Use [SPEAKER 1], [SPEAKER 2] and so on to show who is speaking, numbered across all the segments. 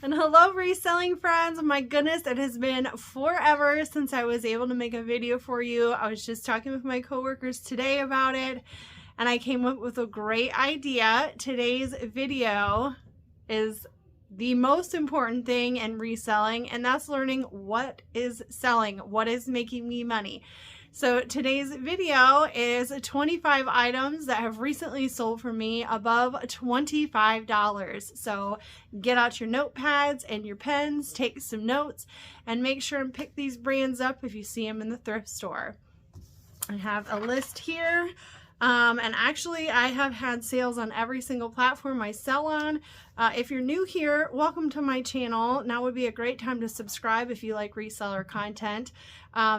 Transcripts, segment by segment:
[SPEAKER 1] And hello reselling friends. My goodness, it has been forever since I was able to make a video for you. I was just talking with my coworkers today about it and I came up with a great idea. Today's video is the most important thing in reselling, and that's learning what is selling, what is making me money. So today's video is 25 items that have recently sold for me above $25. So get out your notepads and your pens, take some notes, and make sure and pick these brands up if you see them in the thrift store. I have a list here. And actually I have had sales on every single platform I sell on. If you're new here, welcome to my channel. Now would be a great time to subscribe if you like reseller content.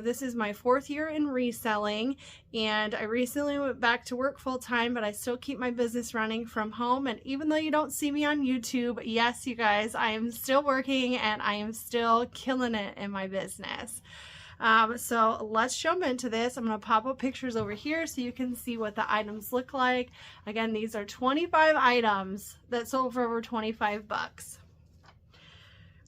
[SPEAKER 1] This is my 4th year in reselling, and I recently went back to work full-time, but I still keep my business running from home. And even though you don't see me on YouTube, yes, you guys, I am still working and I am still killing it in my business. So let's jump into this. I'm going to pop up pictures over here so you can see what the items look like. Again, these are 25 items that sold for over 25 bucks.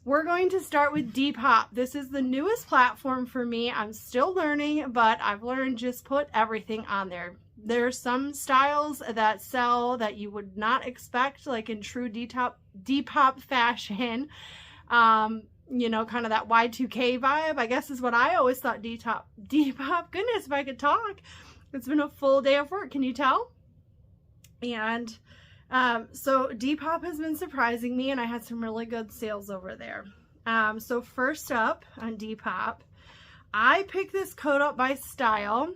[SPEAKER 1] We're going to start with Depop. This is the newest platform for me. I'm still learning, but I've learned just put everything on there. There's some styles that sell that you would not expect, like in true Depop fashion. You know, kind of that Y2K vibe, I guess is what I always thought Depop. Goodness, if I could talk. It's been a full day of work, can you tell? And so Depop has been surprising me, and I had some really good sales over there. So first up on Depop, I picked this coat up by style,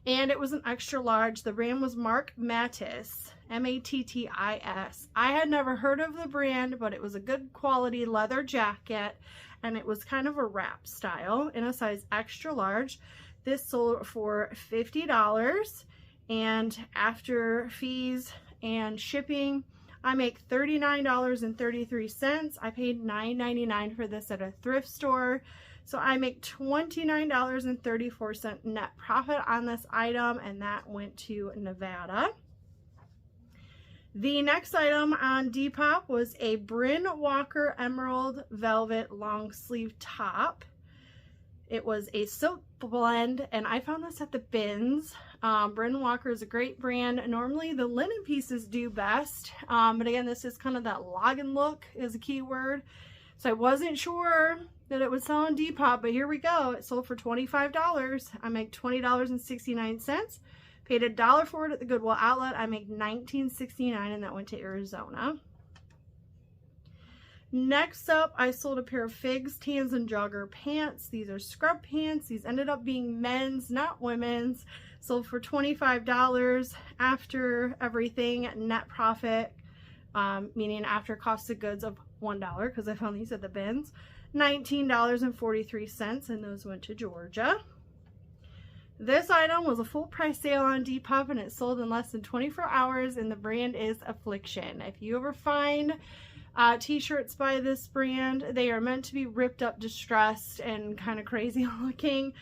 [SPEAKER 1] and it was an extra large. The brand was Mark Mattis. M-A-T-T-I-S. I had never heard of the brand, but it was a good quality leather jacket, and it was kind of a wrap style in a size extra large. This sold for $50, and after fees and shipping, I make $39.33. I paid $9.99 for this at a thrift store. So I make $29.34 net profit on this item, and that went to Nevada. The next item on Depop was a Bryn Walker Emerald Velvet long sleeve top. It was a silk blend, and I found this at the bins. Bryn Walker is a great brand. Normally the linen pieces do best, but again, this is kind of that login look is a key word. So I wasn't sure that it would sell on Depop, but here we go. It sold for $25. I make $20.69. Paid $1 for it at the Goodwill outlet. I make $19.69, and that went to Arizona. Next up, I sold a pair of Figs Tans and Jogger pants. These are scrub pants. These ended up being men's, not women's. Sold for $25 after everything. Net profit, meaning after cost of goods of $1, because I found these at the bins. $19.43, and those went to Georgia. This item was a full price sale on Depop, and it sold in less than 24 hours, and the brand is Affliction. If you ever find t-shirts by this brand, they are meant to be ripped up, distressed, and kind of crazy looking.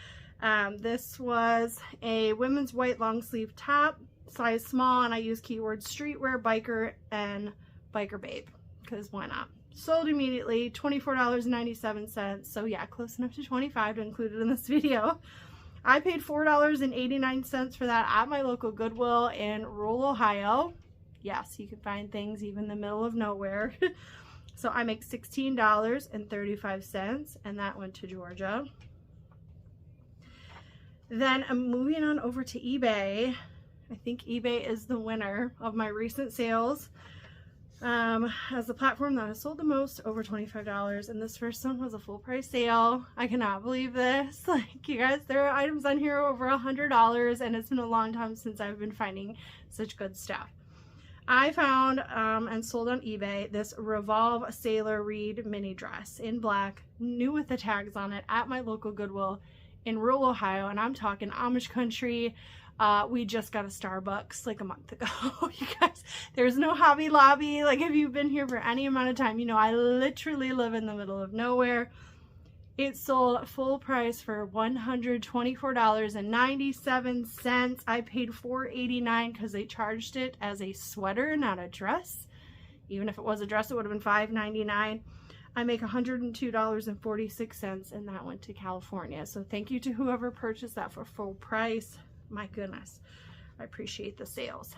[SPEAKER 1] This was a women's white long sleeve top, size small, and I use keywords streetwear, biker, and biker babe, because why not? Sold immediately, $24.97. So yeah, close enough to $25 to include it in this video. I paid $4.89 for that at my local Goodwill in rural Ohio. Yes, you can find things even in the middle of nowhere. So I make $16.35, and that went to Georgia. Then I'm moving on over to eBay. I think eBay is the winner of my recent sales. As the platform that has sold the most, over $25, and this first one was a full price sale. I cannot believe this. Like, you guys, there are items on here over $100, and it's been a long time since I've been finding such good stuff. I found and sold on eBay this Revolve Sailor Reed mini dress in black, new with the tags on it, at my local Goodwill in rural Ohio, and I'm talking Amish country. We just got a Starbucks like a month ago. You guys, there's no Hobby Lobby. Like, if you've been here for any amount of time, you know I literally live in the middle of nowhere. It sold full price for $124.97. I paid $4.89 because they charged it as a sweater, not a dress. Even if it was a dress, it would have been $5.99. I make $102.46, and that went to California. So thank you to whoever purchased that for full price. My goodness, I appreciate the sales.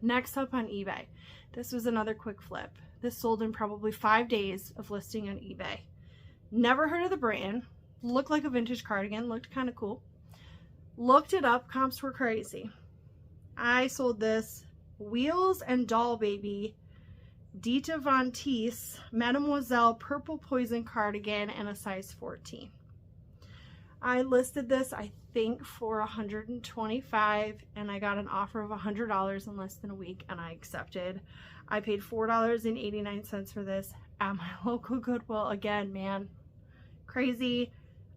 [SPEAKER 1] Next up on eBay. This was another quick flip. This sold in probably 5 days of listing on eBay. Never heard of the brand. Looked like a vintage cardigan. Looked kind of cool. Looked it up. Comps were crazy. I sold this Wheels and Doll Baby Dita Von Teese Mademoiselle Purple Poison cardigan in a size 14. I listed this, I think, for $125, and I got an offer of $100 in less than a week, and I accepted. I paid $4.89 for this at my local Goodwill. Again, man, crazy.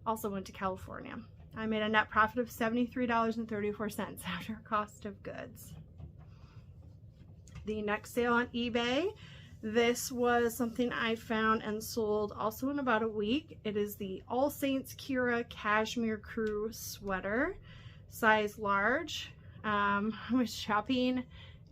[SPEAKER 1] Also went to California. I made a net profit of $73.34 after cost of goods. The next sale on eBay, this was something I found and sold also in about a week. It is the All Saints Kira Cashmere Crew sweater, size large. I was shopping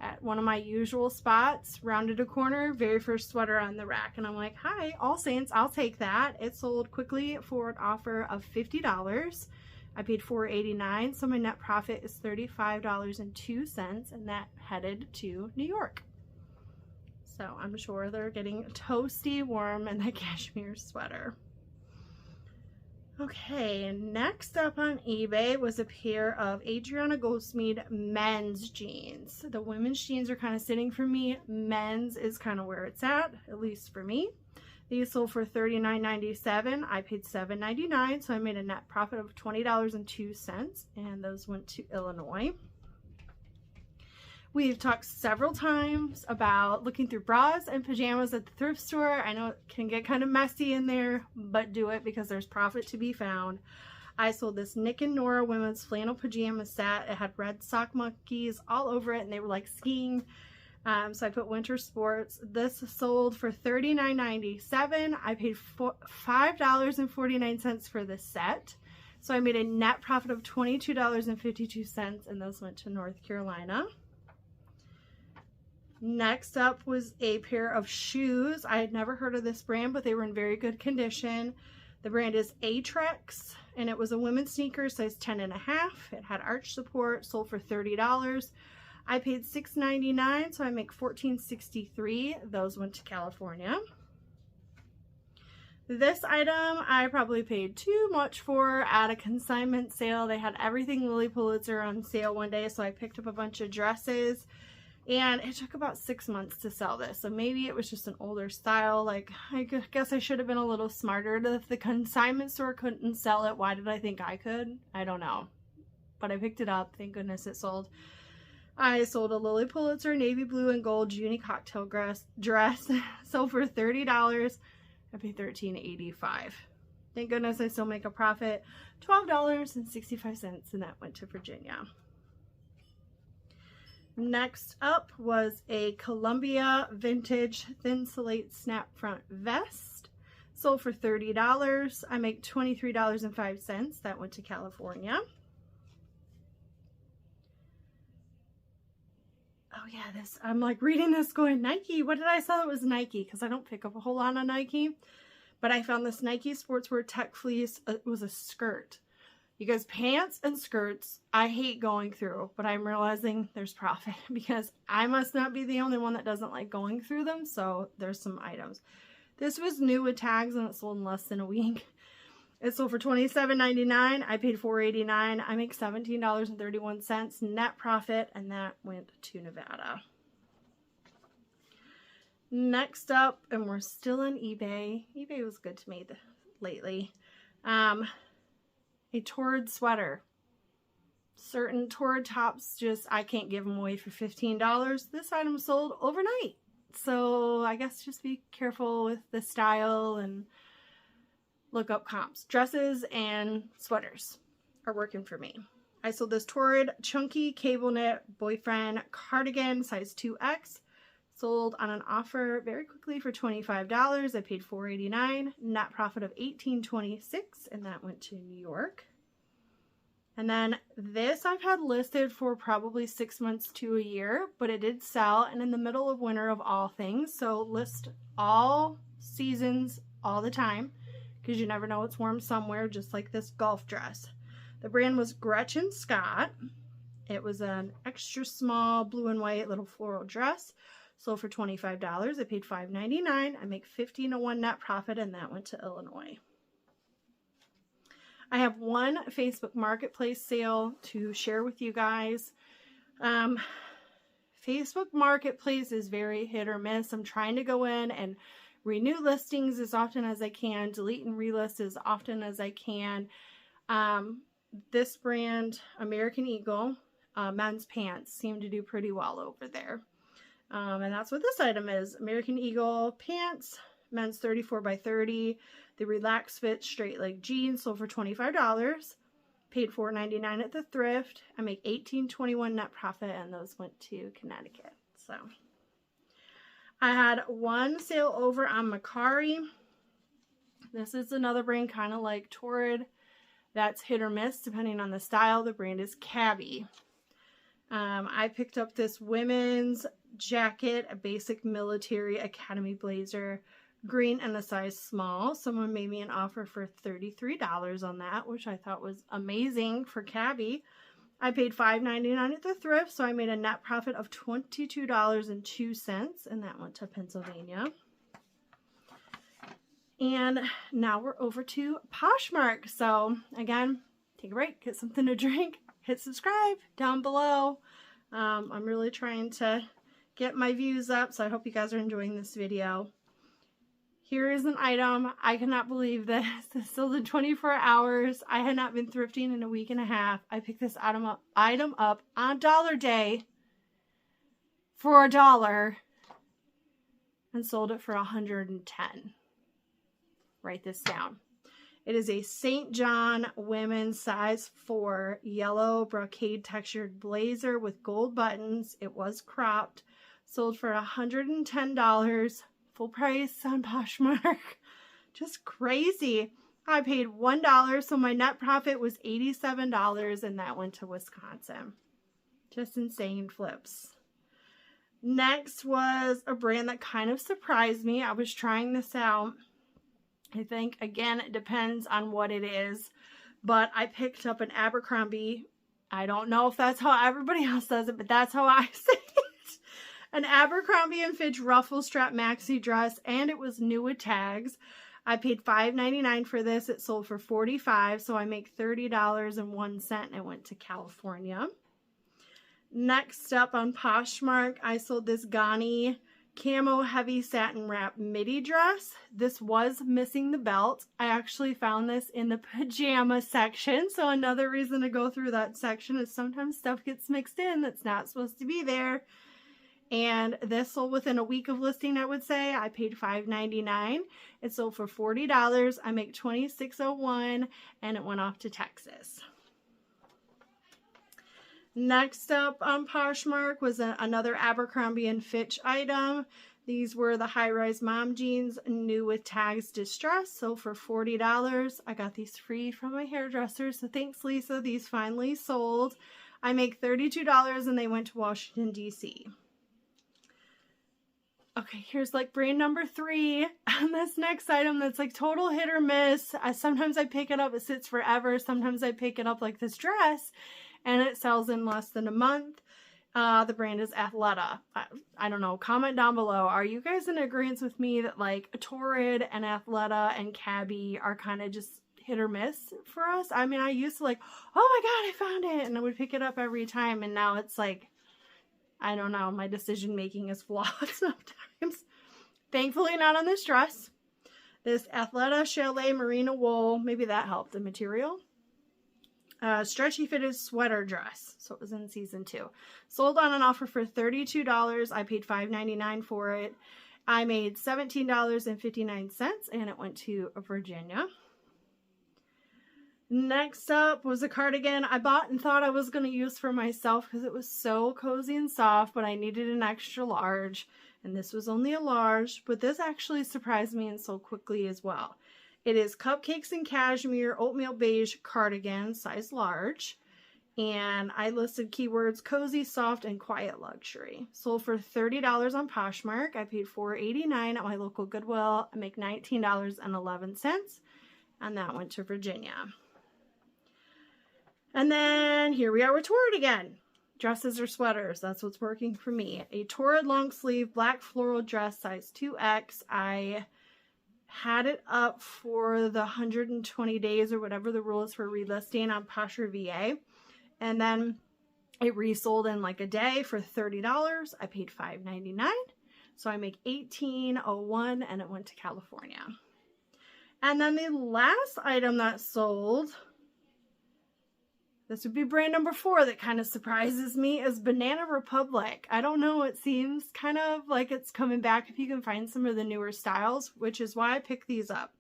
[SPEAKER 1] at one of my usual spots, rounded a corner, very first sweater on the rack, and I'm like, hi, All Saints, I'll take that. It sold quickly for an offer of $50. I paid $4.89, so my net profit is $35.02, and that headed to New York. So I'm sure they're getting toasty warm in that cashmere sweater. Okay, next up on eBay was a pair of Adriana Goldsmith men's jeans. The women's jeans are kind of sitting for me. Men's is kind of where it's at least for me. These sold for $39.97. I paid $7.99, so I made a net profit of $20.02, and those went to Illinois. We've talked several times about looking through bras and pajamas at the thrift store. I know it can get kind of messy in there, but do it because there's profit to be found. I sold this Nick and Nora women's flannel pajama set. It had red sock monkeys all over it, and they were like skiing. So I put winter sports. This sold for $39.97. I paid $5.49 for the set. So I made a net profit of $22.52, and those went to North Carolina. Next up was a pair of shoes. I had never heard of this brand, but they were in very good condition. The brand is Atrex, and it was a women's sneaker, size 10.5. It had arch support, sold for $30. I paid $6.99, so I make $14.63. Those went to California. This item I probably paid too much for at a consignment sale. They had everything Lily Pulitzer on sale one day, so I picked up a bunch of dresses, and it took about 6 months to sell this. So maybe it was just an older style. Like, I guess I should have been a little smarter. If the consignment store couldn't sell it, why did I think I could? I don't know. But I picked it up. Thank goodness it sold. I sold a Lily Pulitzer navy blue and gold uni cocktail dress. Sold for $30. I paid $13.85. Thank goodness I still make a profit. $12.65, and that went to Virginia. Next up was a Columbia vintage thin slate snap front vest. Sold for $30. I make $23.05. That went to California. Oh yeah, I'm like reading this going, Nike, what did I sell? It was Nike, because I don't pick up a whole lot on Nike. But I found this Nike Sportswear Tech Fleece. It was a skirt. You guys, pants and skirts, I hate going through, but I'm realizing there's profit because I must not be the only one that doesn't like going through them. So there's some items. This was new with tags, and it sold in less than a week. It sold for $27.99. I paid $4.89. I make $17.31 net profit, and that went to Nevada. Next up, and we're still on eBay. eBay was good to me lately. A Torrid sweater. Certain Torrid tops, I can't give them away for $15. This item sold overnight. So I guess just be careful with the style and look up comps. Dresses and sweaters are working for me. I sold this Torrid chunky cable knit boyfriend cardigan, size 2X. Sold on an offer very quickly for $25. I paid $4.89. Net profit of $18.26, and that went to New York. And then this I've had listed for probably 6 months to a year, but it did sell, and in the middle of winter of all things. So list all seasons all the time because you never know it's warm somewhere, just like this golf dress. The brand was Gretchen Scott. It was an extra small blue and white little floral dress. Sold for $25. I paid $5.99. I make 15-to-1 net profit, and that went to Illinois. I have one Facebook Marketplace sale to share with you guys. Facebook Marketplace is very hit or miss. I'm trying to go in and renew listings as often as I can, delete and relist as often as I can. This brand, American Eagle, men's pants seem to do pretty well over there. And that's what this item is. American Eagle pants, men's 34 by 30. The relaxed fit straight leg jeans sold for $25. Paid $4.99 at the thrift. I make $18.21 net profit, and those went to Connecticut. So I had one sale over on Mercari. This is another brand kind of like Torrid. That's hit or miss depending on the style. The brand is Cabby. I picked up this women's jacket, a basic military academy blazer, green and a size small. Someone made me an offer for $33 on that, which I thought was amazing for Cabby. I paid $5.99 at the thrift, so I made a net profit of $22.02, and that went to Pennsylvania. And now we're over to Poshmark. So again, take a break, get something to drink, hit subscribe down below. I'm really trying to get my views up, so I hope you guys are enjoying this video. Here is an item. I cannot believe this. This sold in 24 hours. I had not been thrifting in a week and a half. I picked this item up on Dollar Day for $1 and sold it for $110. Write this down. It is a St. John women's size 4 yellow brocade textured blazer with gold buttons. It was cropped. Sold for $110. Full price on Poshmark. Just crazy. I paid $1, so my net profit was $87, and that went to Wisconsin. Just insane flips. Next was a brand that kind of surprised me. I was trying this out. I think, again, it depends on what it is, but I picked up an Abercrombie. I don't know if that's how everybody else does it, but that's how I say it. An Abercrombie & Fitch ruffle strap maxi dress, and it was new with tags. I paid $5.99 for this. It sold for $45, so I make $30.01, and it went to California. Next up on Poshmark, I sold this Ghani camo heavy satin wrap midi dress. This was missing the belt. I actually found this in the pajama section, so another reason to go through that section is sometimes stuff gets mixed in that's not supposed to be there. And this sold within a week of listing, I would say. I paid $5.99. It sold for $40. I make $26.01, and it went off to Texas. Next up on Poshmark was another Abercrombie & Fitch item. These were the high-rise mom jeans, new with tags distressed, sold for $40. I got these free from my hairdresser, so thanks, Lisa. These finally sold. I make $32, and they went to Washington, D.C. Okay, here's like brand number 3 on this next item that's like total hit or miss. Sometimes I pick it up, it sits forever. Sometimes I pick it up like this dress, and it sells in less than a month. The brand is Athleta. I don't know. Comment down below. Are you guys in agreement with me that like Torrid and Athleta and Cabby are kind of just hit or miss for us? I mean, I used to like, oh my God, I found it. And I would pick it up every time. And now it's like, I don't know. My decision making is flawed sometimes. Thankfully not on this dress. This Athleta Chalet Merino wool. Maybe that helped. The material. Stretchy fitted sweater dress. So it was in season 2. Sold on an offer for $32. I paid $5.99 for it. I made $17.59, and it went to Virginia. Next up was a cardigan I bought and thought I was going to use for myself because it was so cozy and soft, but I needed an extra large, and this was only a large, but this actually surprised me and sold quickly as well. It is Cupcakes and Cashmere Oatmeal Beige Cardigan, size large. And I listed keywords cozy, soft, and quiet luxury. Sold for $30 on Poshmark. I paid $4.89 at my local Goodwill. I make $19.11. And that went to Virginia. And then here we are with Torrid again. Dresses or sweaters, that's what's working for me. A Torrid long sleeve black floral dress, size 2X. I had it up for the 120 days or whatever the rule is for relisting on Posher VA. And then it resold in like a day for $30. I paid $5.99. So I make $18.01 and it went to California. And then the last item that sold, this would be brand number 4 that kind of surprises me, is Banana Republic. I don't know, it seems kind of like it's coming back if you can find some of the newer styles, which is why I picked these up.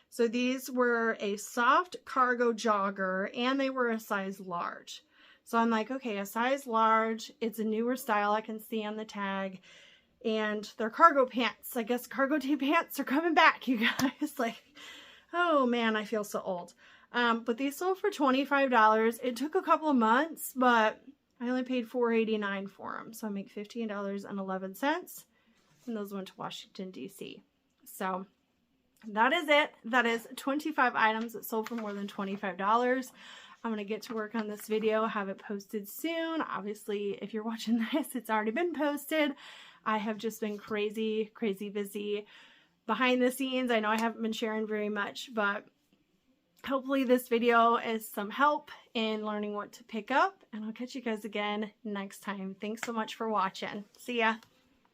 [SPEAKER 1] So these were a soft cargo jogger and they were a size large. So I'm like, okay, a size large, it's a newer style I can see on the tag. And they're cargo pants. I guess cargo tee pants are coming back, you guys. Like, oh man, I feel so old. But these sold for $25. It took a couple of months, but I only paid $4.89 for them. So I make $15.11. And those went to Washington, D.C. So that is it. That is 25 items that sold for more than $25. I'm going to get to work on this video, have it posted soon. Obviously, if you're watching this, it's already been posted. I have just been crazy, crazy busy behind the scenes. I know I haven't been sharing very much, but hopefully this video is some help in learning what to pick up. And I'll catch you guys again next time. Thanks so much for watching. See ya.